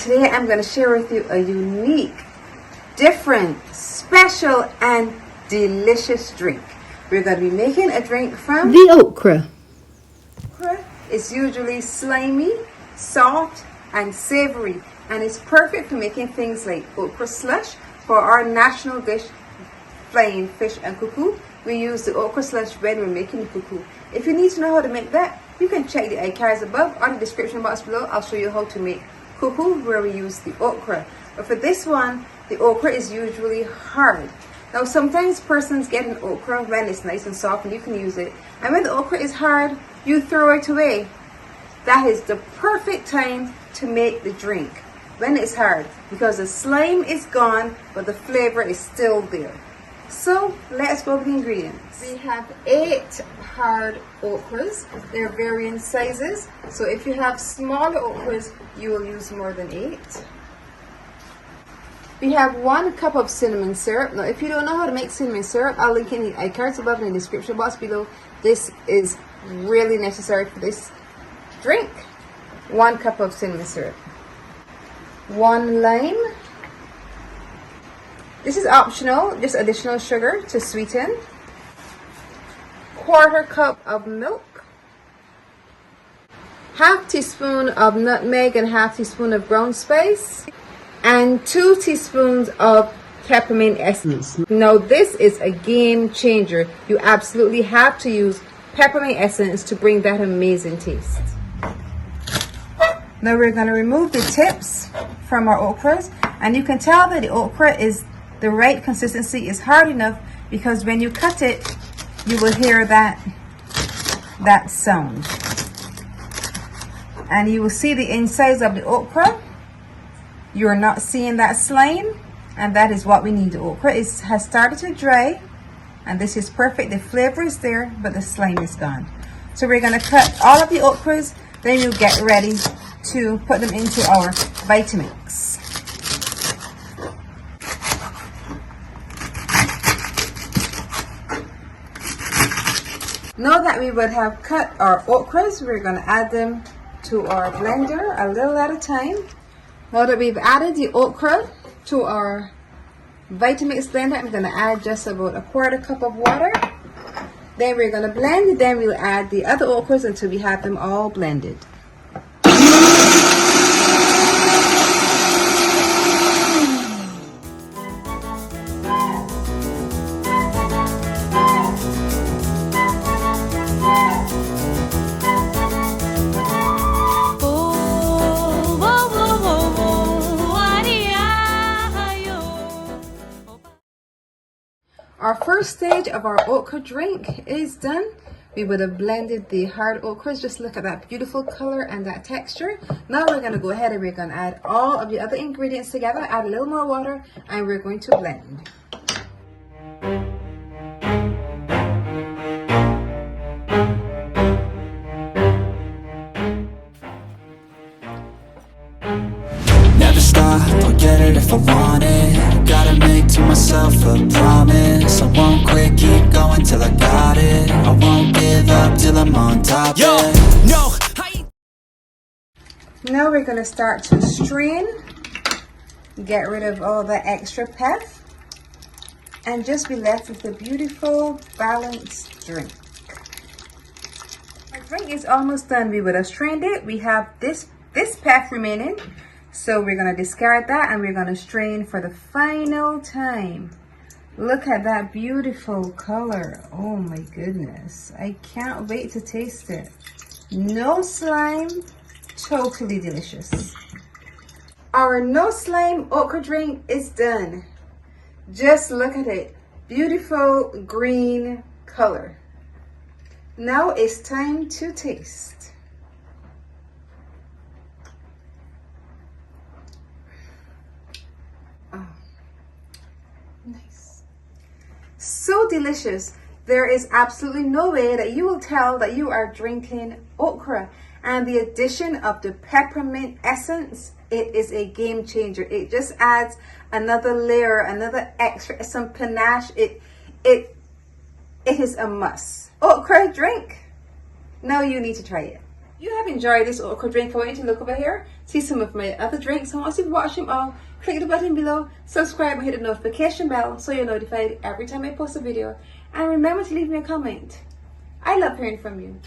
Today I'm going to share with you a unique, different, special and delicious drink. We're going to be making a drink from the okra. Okra is usually slimy, soft and savory, and it's perfect for making things like okra slush. For our national dish, flying fish and cuckoo, we use the okra slush when we're making the cuckoo. If you need to know how to make that, you can check the iCards above or the description box below. I'll show you how to make cuckoo where we use the okra. But for this one, the okra is usually hard. Now sometimes persons get an okra when it's nice and soft and you can use it, and when the okra is hard, you throw it away. That is the perfect time to make the drink when it's hard, because the slime is gone but the flavor is still there. So let's go with the ingredients. We have 8 hard okras. They're varying sizes, so if you have smaller okras you will use more than 8. We have 1 cup of cinnamon syrup. Now if you don't know how to make cinnamon syrup, I'll link in the iCards above in the description box below. This is really necessary for this drink. 1 cup of cinnamon syrup, 1 lime. This is optional, just additional sugar to sweeten. 1/4 cup of milk, 1/2 teaspoon of nutmeg and 1/2 teaspoon of ground spice, and 2 teaspoons of peppermint essence. Now this is a game changer. You absolutely have to use peppermint essence to bring that amazing taste. Now we're going to remove the tips from our okras, and you can tell that the okra is the right consistency, is hard enough, because when you cut it you will hear that sound, and you will see the insides of the okra. You're not seeing that slime, and that is what we need. The okra has started to dry, and this is perfect. The flavor is there but the slime is gone. So we're going to cut all of the okras, then you'll get ready to put them into our Vitamix. Now that we would have cut our okras, we're going to add them to our blender a little at a time. Now that we've added the okra to our Vitamix blender, I'm going to add just about 1/4 cup of water. Then we're going to blend, then we'll add the other okras until we have them all blended. Our first stage of our okra drink is done. We would have blended the hard okras. Just look at that beautiful color and that texture. Now we're going to go ahead and we're going to add all of the other ingredients together, add a little more water, and we're going to blend. Never stop, I'll get it if I want it. Gotta make to myself a promise. I won't quit, keep going till I got it. I won't give up till I'm on top. Now we're going to start to strain, get rid of all the extra pef, and just be left with a beautiful balanced drink. Our drink is almost done. We would have strained it. We have this pef remaining, so we're going to discard that and we're going to strain for the final time. Look at that beautiful color. Oh my goodness, I can't wait to taste it. No slime, totally delicious. Our no slime okra drink is done. Just look at it, beautiful green color. Now it's time to taste. So delicious. There is absolutely no way that you will tell that you are drinking okra, and the addition of the peppermint essence, it is a game changer. It just adds another layer, another extra, some panache. It is a must. Okra drink. Now you need to try it. If you have enjoyed this okra drink, I want you to look over here, see some of my other drinks, and once you've watched them all, click the button below, subscribe and hit the notification bell so you're notified every time I post a video. And remember to leave me a comment. I love hearing from you.